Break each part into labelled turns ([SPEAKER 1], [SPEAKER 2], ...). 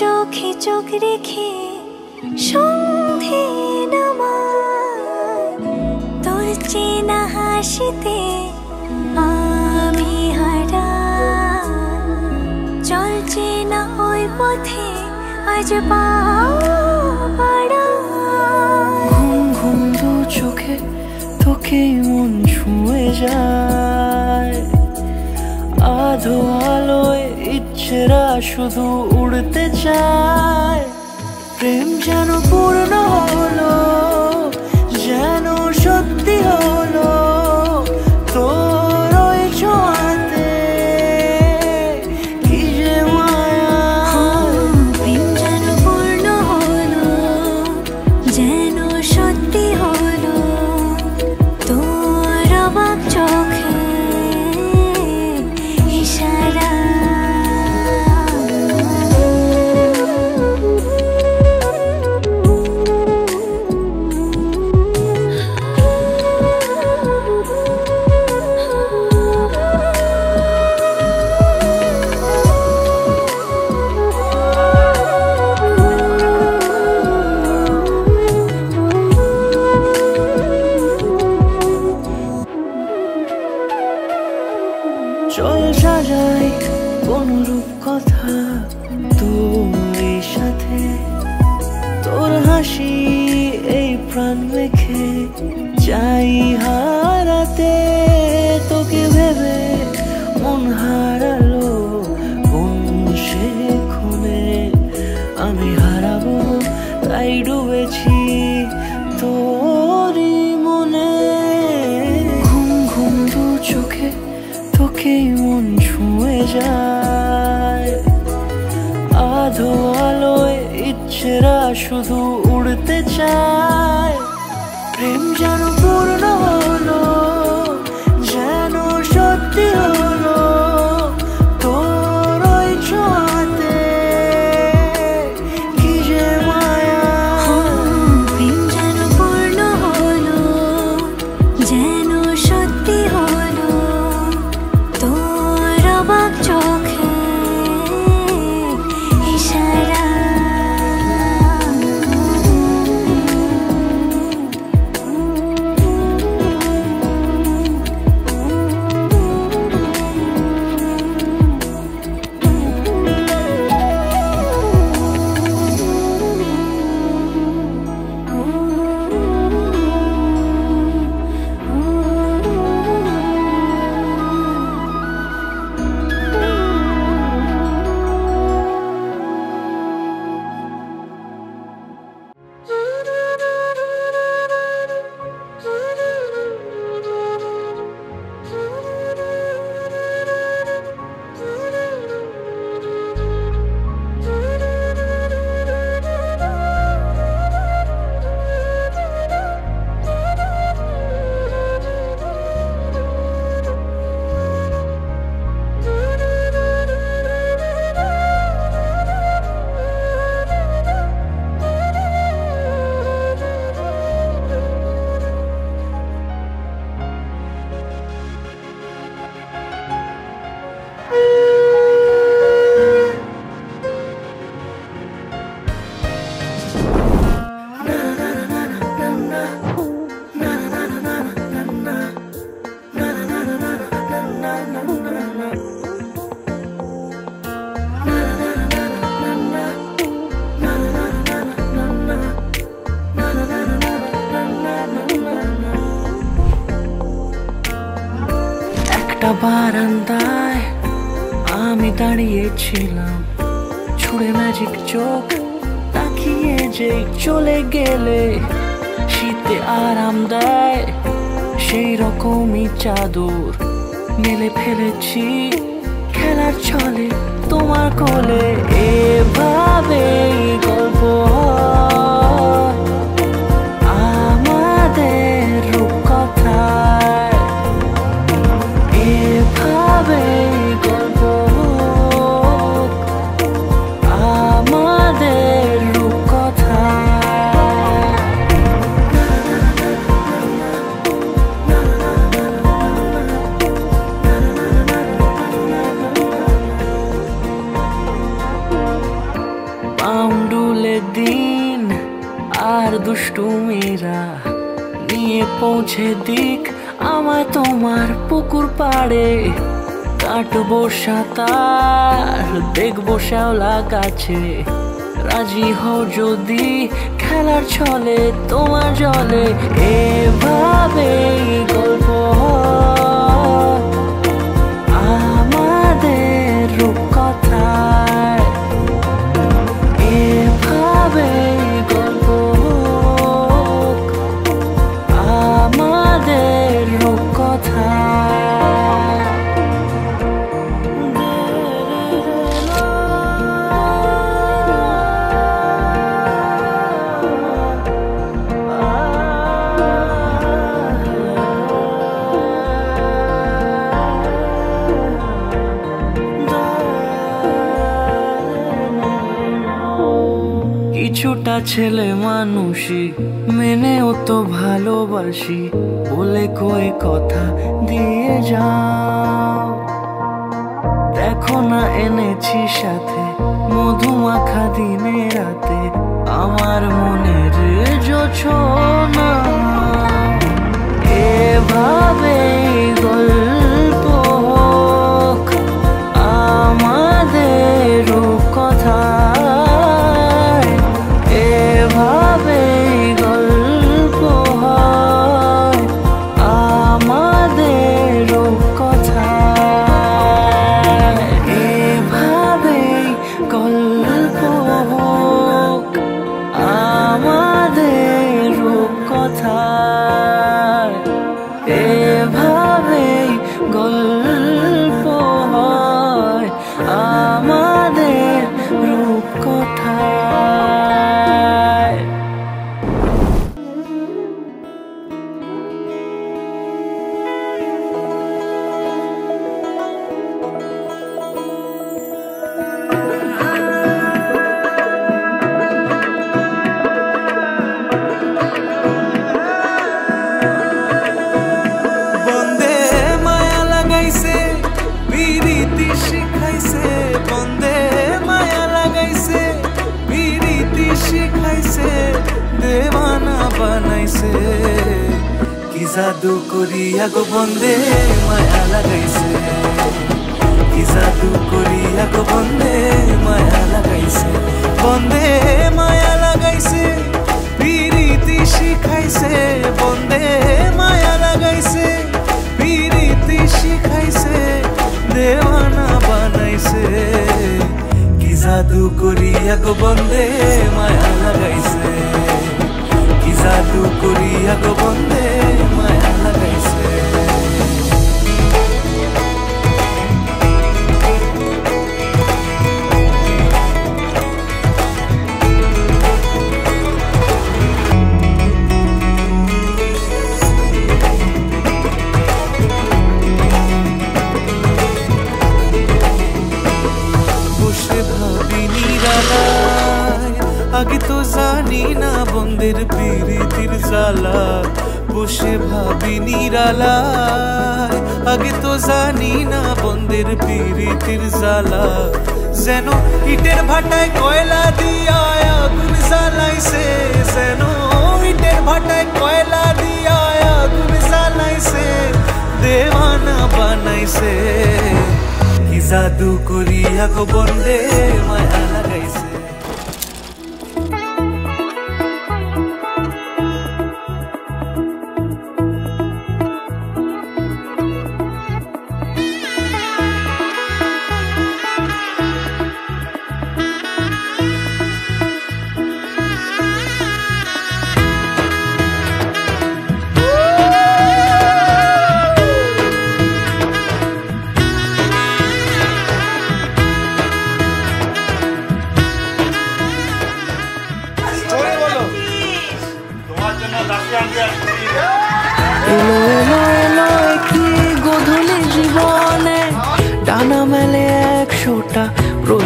[SPEAKER 1] চোখে চোখ রেখে সন্ধে নামায় তোর চেনা হাসিতে আমি হারাই চল চেনা ওই পথে আজ পা বাড়াই
[SPEAKER 2] ঘুম ঘুম দু চোখে তোকে মন ছুঁয়ে যায় আধো আলোয় ইচ্ছেরা শুধু উড়তে চায় প্রেম যেন পূর্ণ হলো যেন সত্যি হলো তোর ওই ছোঁয়াতে কি যে মায়া
[SPEAKER 1] প্রেম যেন পূর্ণ হলো যেন সত্যি হলো তোর অবাক চোখে ইশারা
[SPEAKER 2] চল সাজাই কোনরূপ কথা তোর সাথে তোর হাসি এই প্রাণ রেখে চাই হারাতে তোকে ভেবে মন হারালো কোন সে খুনে আমি হারাবো তাই ডুবেছি তোরই মনে ঘুম ঘুম দু চোখে তোকে মন ছুঁয়ে যায় আধো আলোয় ইচ্ছেরা শুধু উড়তে চায় প্রেম যেন পূর্ণ হলো যেন সত্যি হলো তোর ওই ছোঁয়াতে কি যে মায়া
[SPEAKER 1] প্রেম যেন পূর্ণ হলো যেন সত্যি হলো তোর অবাক চোখে ইশারা
[SPEAKER 2] একটা বারান্দায় আমি দাঁড়িয়েছিলাম ছুঁড়ে ম্যাজিক চোখ তাকিয়ে যে চলে গেলে শীতে আরাম দেয় সেই রকমই চাদর মেলে ফেলেছি খেলার ছলে তোমার কোলে। এভাবে গল্প আমাদের রূপকথায়, এভাবে গল্প আমাদের রূপকথায়। পাউন্ডুলে দিন আর দুষ্টুমিরা নিয়ে পৌঁছে দিক আমায় তোমার পুকুর পাড়ে। কাটবো সাঁতার, দেখবো শ্যাওলা গাছে, রাজি হও যদি খেলার ছলে তোমার জলে। এভাবে গল্প আমাদের রূপকথায়, এভাবে গল্প আমাদের রূপকথায়। কিছুটা ছেলে মানুষই মেনেও তো ভালোবাসি, বলে কয়ে কথা দিয়ে যাও। দেখো না এনেছি সাথে মধুমাখা দিনে রাতে আমার মনের জোছনা। এভাবে গল্প হোক আমাদের রূপকথায়, এভাবে গল্প হয় আমাদের রূপকথায়, এভাবে গল্প হোক আমাদের রূপকথায়, এভাবে গল্প হয় আমাদের রূপকথায়।
[SPEAKER 3] বন্দে মায়া লাগাইছে পিরিতি শিখাইছে, বন্দে মায়া লাগাইছে পিরিতি শিখাইছে, দেওয়ানা বানাইছে। কি জাদু করিয়া গো বন্দে মায়া লাগাইছে, কি জাদু করিয়া গো বন্দে মায়া লাগাইছে। বন্দে মায়া লাগাইছে পিরিতি শিখাইছে, বন্দে মায়া লাগাইছে পিরিতি শিখাইছে, দেওয়ানা বানাইছে। কি জাদু করিয়া গো বন্দে মায়া লাগাইছে, কি জাদু করিয়া গো বন্দে মায়া লাগাইছে। বসে ভাবি নিরালায়, আগে তো জানি না বন্দের পিরিতির জ্বালা। বসে ভাবি নিরালায়, আগে তো জানি না বন্দের পিরিতির জ্বালা। যেন ইটের ভাটায় কয়লা দিয়া আগুন জ্বালাইছে, যেন ইটের ভাটায় কয়লা দিয়া আগুন জ্বালাইছে, দেওয়ানা বানাইছে। কি জাদু করিয়া গো বন্দে মায়া লাগাইছে।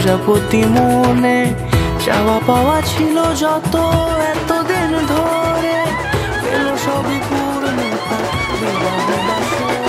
[SPEAKER 2] প্রজাপতি মনে চাওয়া পাওয়া ছিল যত এতদিন ধরে পেল সবই পূর্ণতা বিবাহ বাসরে।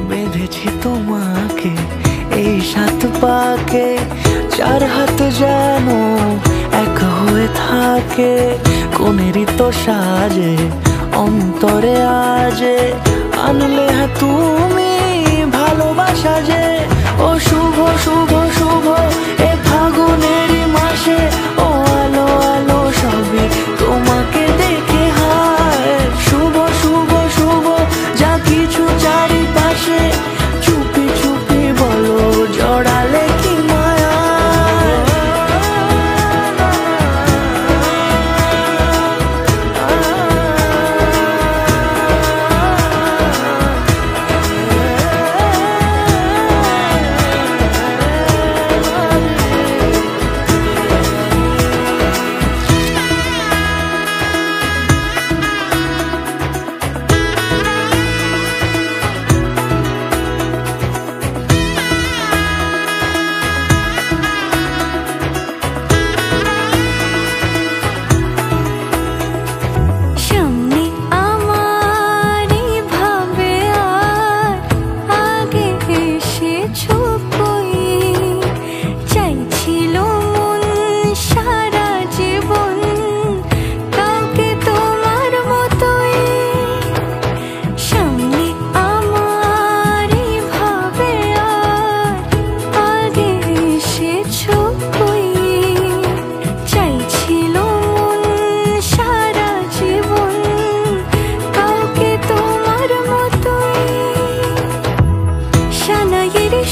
[SPEAKER 2] বেঁধেছি তোমাকে এই সাত পাকে, চার হাত যেন এক হয়ে থাকে। কোনেরই তো সাজে অন্তরে আজে আনলে হ্যাঁ তুমি ভালোবাসা যে। ও শুভ শুভ শুভ এ ফাগুনেরই মাসে, ও আলো আলো সবই তোমাকে দেখে হায়। শুভ শুভ শুভ যা কিছু চারিপাশে, চুপি চুপি বলো জড়ালে কি মায়া।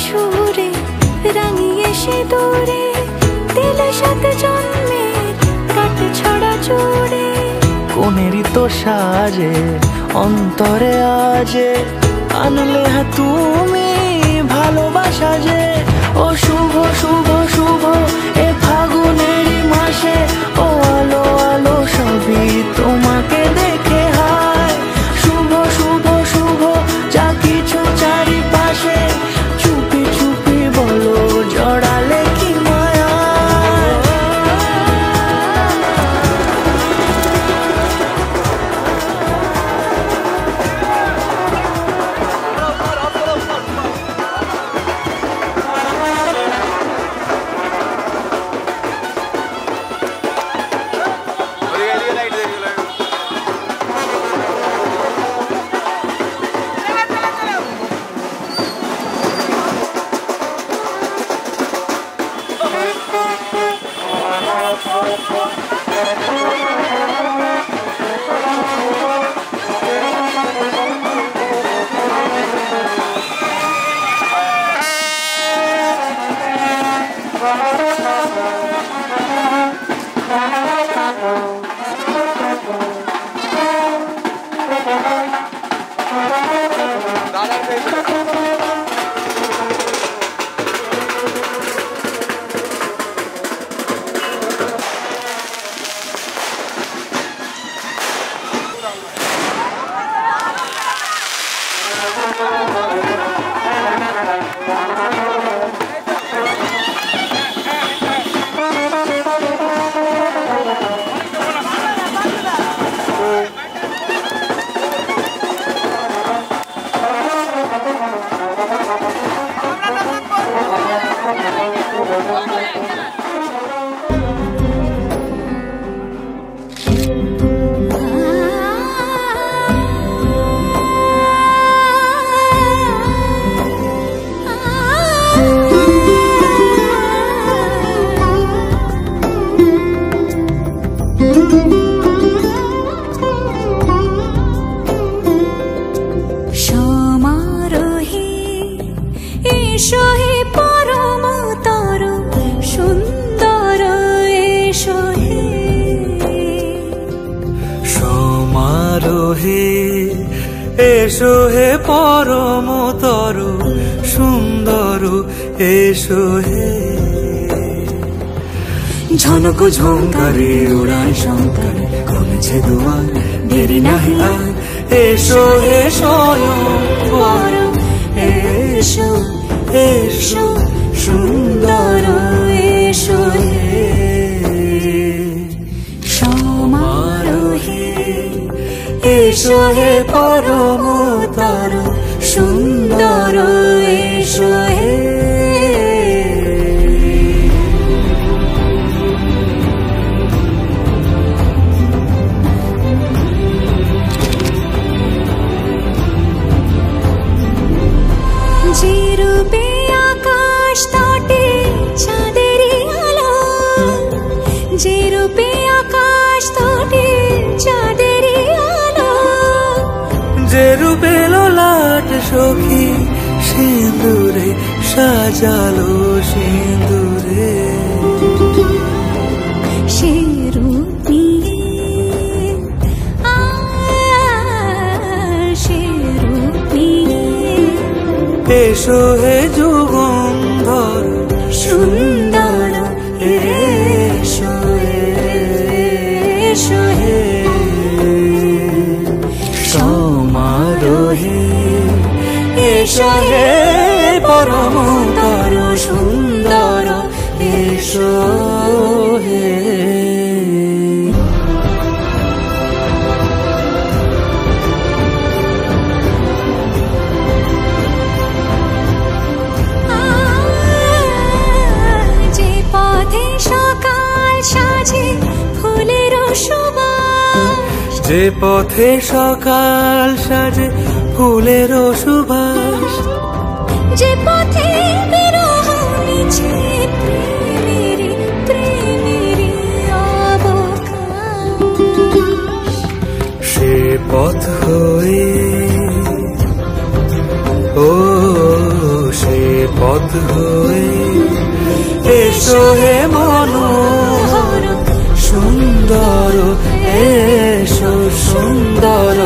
[SPEAKER 2] সুরে রাঙিয়ে সে দূরে দিলে সাত জন্মের কাট ছড়া জুড়ে। কোনেরই তো সাজে অন্তরে আজে আনলে হ্যাঁ তুমি ভালোবাসা যে। ও শুভ শুভ শুভ এ ফাগুনেরই মাসে, ও আলো আলো সবই তোমাকে দেখে হায়। শুভ শুভ শুভ যা কিছু চারিপাশে, চুপি চুপি বলো জড়ালে কি মায়া।
[SPEAKER 4] Okay.
[SPEAKER 2] এসো হে পরমতর সুন্দর এসো হে
[SPEAKER 3] সমারোহে এসো হে পরমতর সুন্দর এসো হে ঝনক ঝঙ্কারে উড়ায় শঙ্কর খুলেছে দুয়ার দেরি নাহি আর এসো হে স্বয়ংবর এসো এসো সুন্দর এসো হে
[SPEAKER 2] সমারোহে
[SPEAKER 3] এসো হে পরমতর সুন্দর এসো হে
[SPEAKER 2] যে রূপে আকাশ তটে চাঁদেরই আলো যে রূপে আকাশ তটে চাঁদেরই আলো
[SPEAKER 3] যে রূপে ললাট সখী সিঁদুরে সাজালো সিঁদুরে
[SPEAKER 2] সে রূপ নিয়ে সে রূপ নিয়ে
[SPEAKER 3] এসো হে যুগন্ধর
[SPEAKER 2] সুন্দর এসো এসো হে
[SPEAKER 3] সমারোহে এসো হে পরমতর সুন্দর এসো হে
[SPEAKER 2] যে পথে সকাল সাজে ফুলের সুবাস
[SPEAKER 3] যে পথে সকাল সাজে ফুলের সুবাস
[SPEAKER 2] যে পথে বিরহ মিছে প্রেমেরই প্রেমেরই অবকাশ
[SPEAKER 3] সে পথ হয়ে ও সে পথ হয়ে এসো হে মনোহর সুন্দর এসো সুন্দর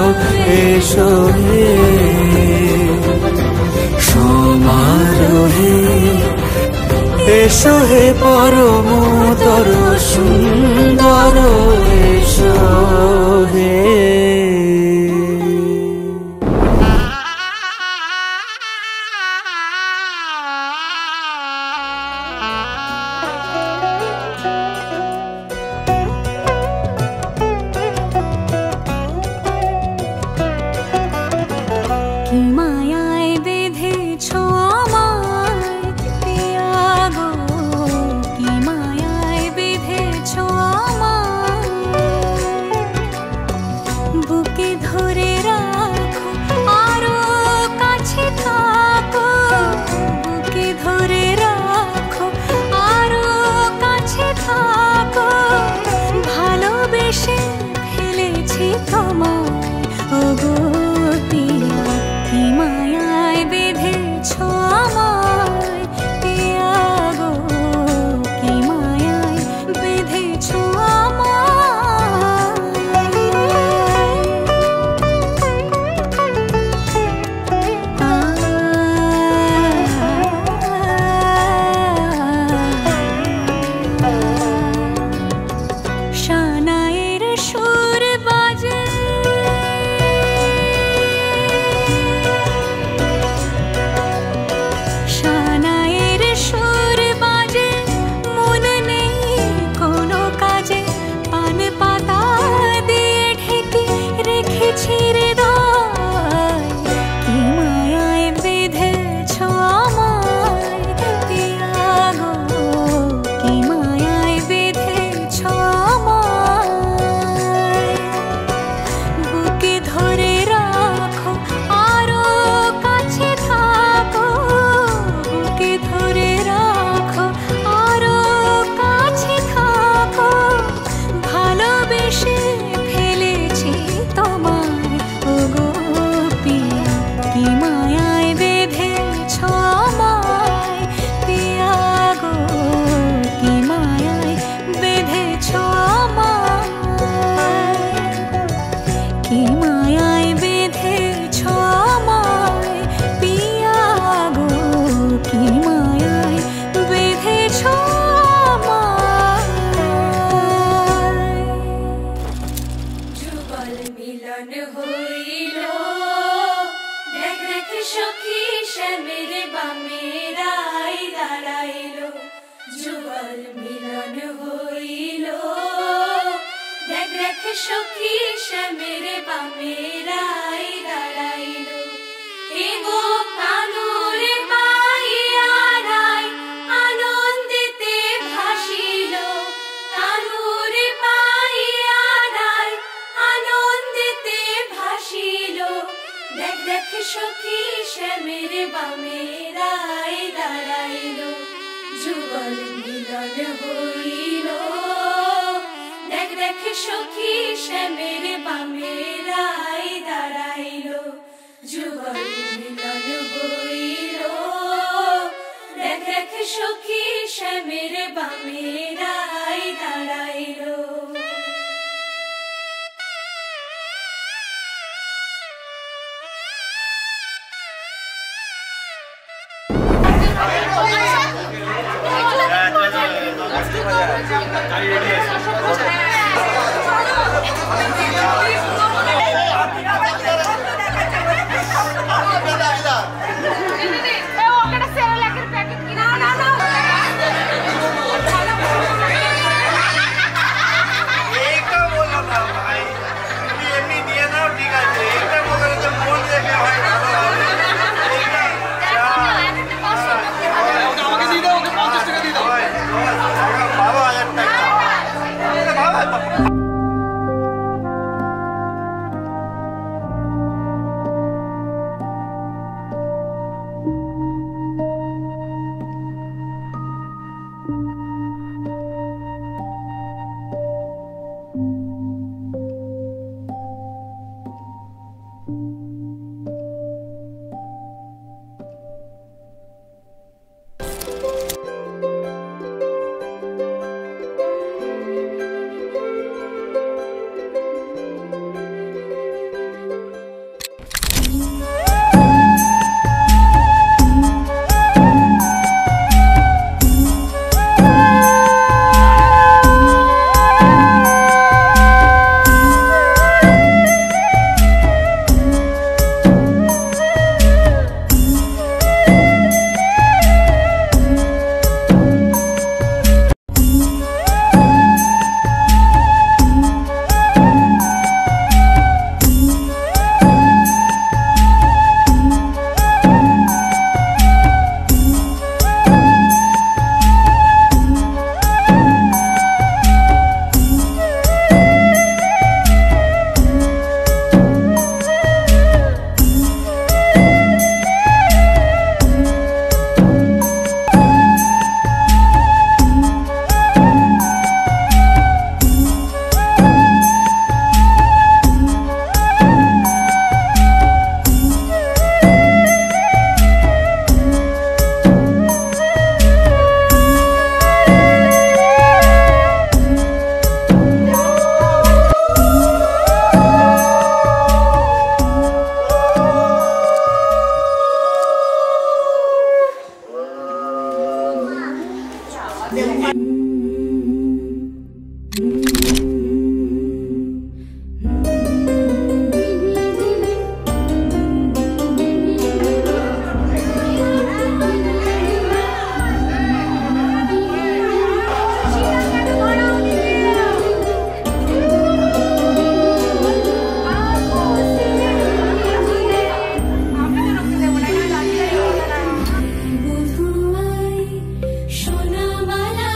[SPEAKER 3] এসো হে সমারোহে এসো হে পরমতর সুন্দর এসো হে
[SPEAKER 2] কি মায়ায় বেঁধেছো আমায় পিয়া গো কি মায়ায় বেঁধেছো আমায়
[SPEAKER 1] সখী শ্যামের বামেরাই দাঁড়াইলো এগো কানুরে পাইয়ারাই আনন্দিতে ভাসিল কানুরে পাইয়ারাই আনন্দিতে ভাসিল দেখ দেখ সখী শ্যামের বামেরাই দাঁড়াইলো যুগল মিলন হইল দেখ দেখ সখী শ্যামের বামেরাই দাঁড়াইলো যুগল মিলন হইল দেখ দেখ সখী শ্যামের বামেরাই দাঁড়াইলো
[SPEAKER 2] সোনা মালা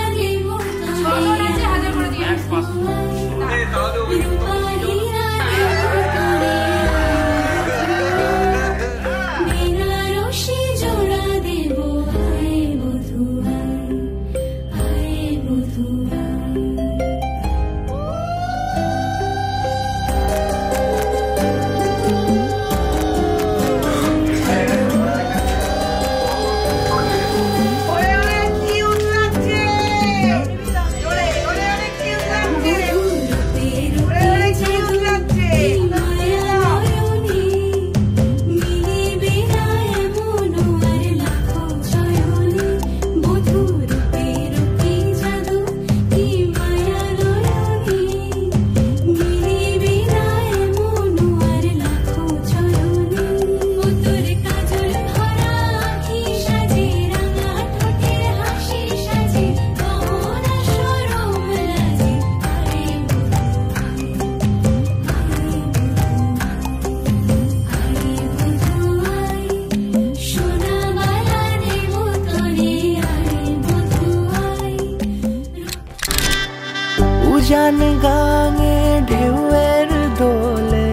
[SPEAKER 3] উজান গাঙে ঢেউয়ের দোলে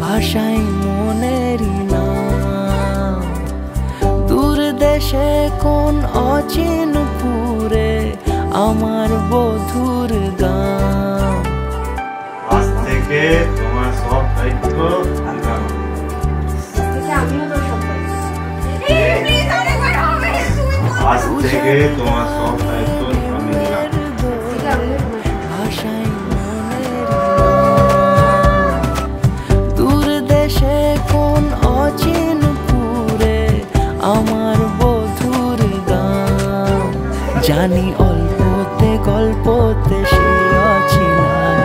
[SPEAKER 3] ভাষাই মনেরই নাম। দূর দেশে কোন অচিন পুরে আমার বধুর গান।
[SPEAKER 4] আজ থেকে তোমার সব দায়িত্ব আমার। আজ থেকে তোমার সব দায়িত্ব আমি নিলাম।
[SPEAKER 3] ভাষাই মনেরই নাম। দূর দেশে কোন অচিন পুরে আমার বধুর গান। জানি অল্পতে গল্পতে সে অচিনায়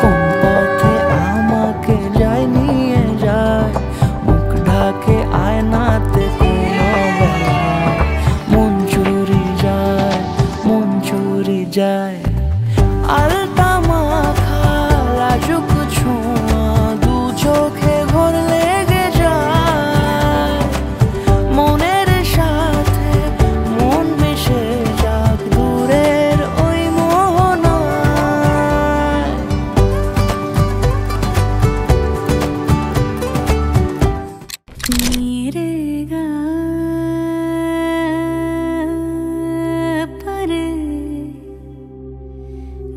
[SPEAKER 3] কোন পথে আমাকে যায় নিয়ে যায়। মুখ ঢাকে আয়নাতে কোনো বেলায় মন চুরি যায়, মন চুরি যায়। আলতা মাখা লাজুক ছোঁয়া দু চোখে ঘোর লেগে যায়। মনের সাথে মন মিশে যাক দূরের ওই মোহনায়।
[SPEAKER 2] मेरे गा पर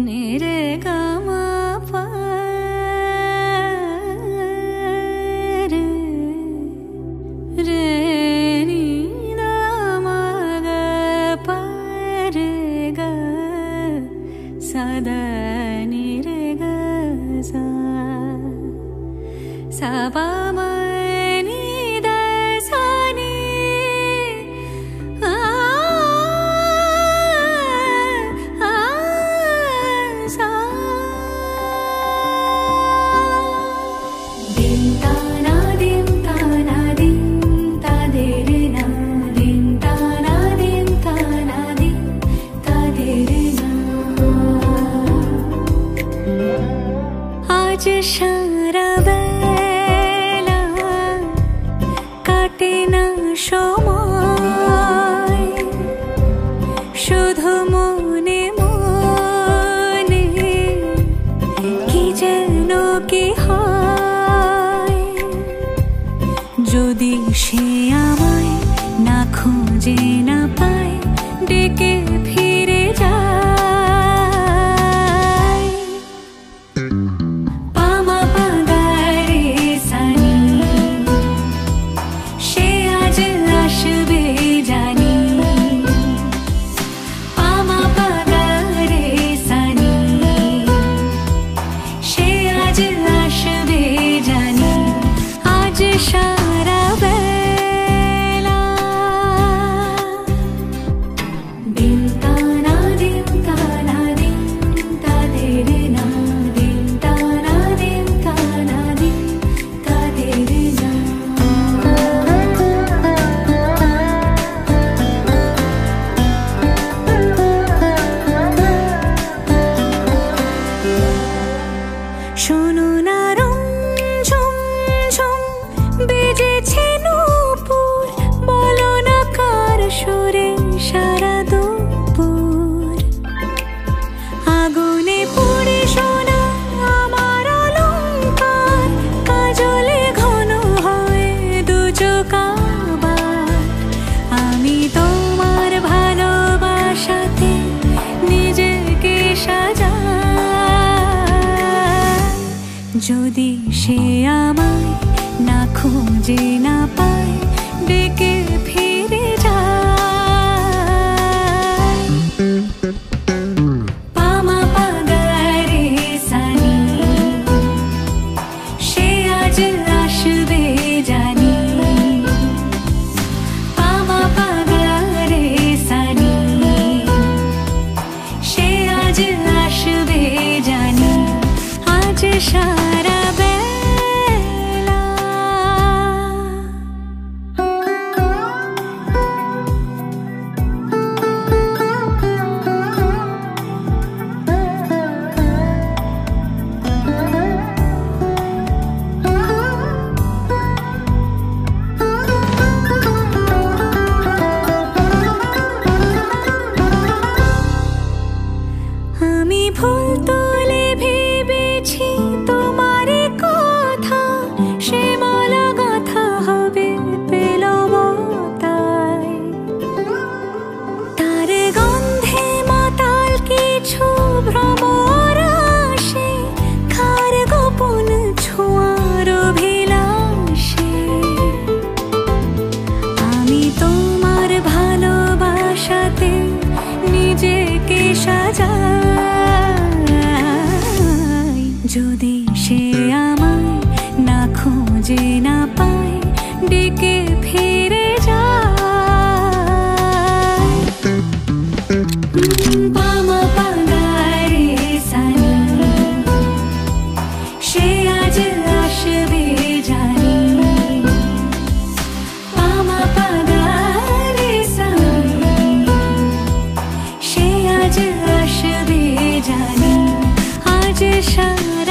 [SPEAKER 2] मेरे गा मा पर रे नी दा मा गा पर गा सदा नी रे गा सा सा पा मा नी दा सा नी आ आ सा दिन ता ना दिन ता ना दिन ता दे रे ना दिन ता ना दिन ता ना दिन ता दे रे ना। आज সারা বেলা কাটে না সময় শুধু মনে মনে কি যেন কি হয়। যদি সে আমায় না খুঁজে না পায় ডেকে ফিরে যায়। পামা পাগারে সানি সে আজ আসবে জানি। পামা পাগারে সানি সে আজ আসবে জানি। আজ সারা বেলা দিন তা না দিন তা না দিন তা দে রে না দিন তা না দিন তা না দিন তা দে রে না। শোনো না রং ঝুম ঝুম বেজেছে নূপুর বলো না কার সুরে সারা দুপুর। আগুনে পুড়ে সোনা আমার অলংকার কাজলে ঘন হয় দু চোখ আবার। আমি তোমার ভালোবাসাতে নিজেকে সাজাই। যদি সে আমায় না খুঁজে না পায় ডেকে ফিরে যায়। পামা পাগারে সানি সে আজ আসবে জানি। পামা পাগারে সানি সে আজ আসবে জানি। আজ সারা সারা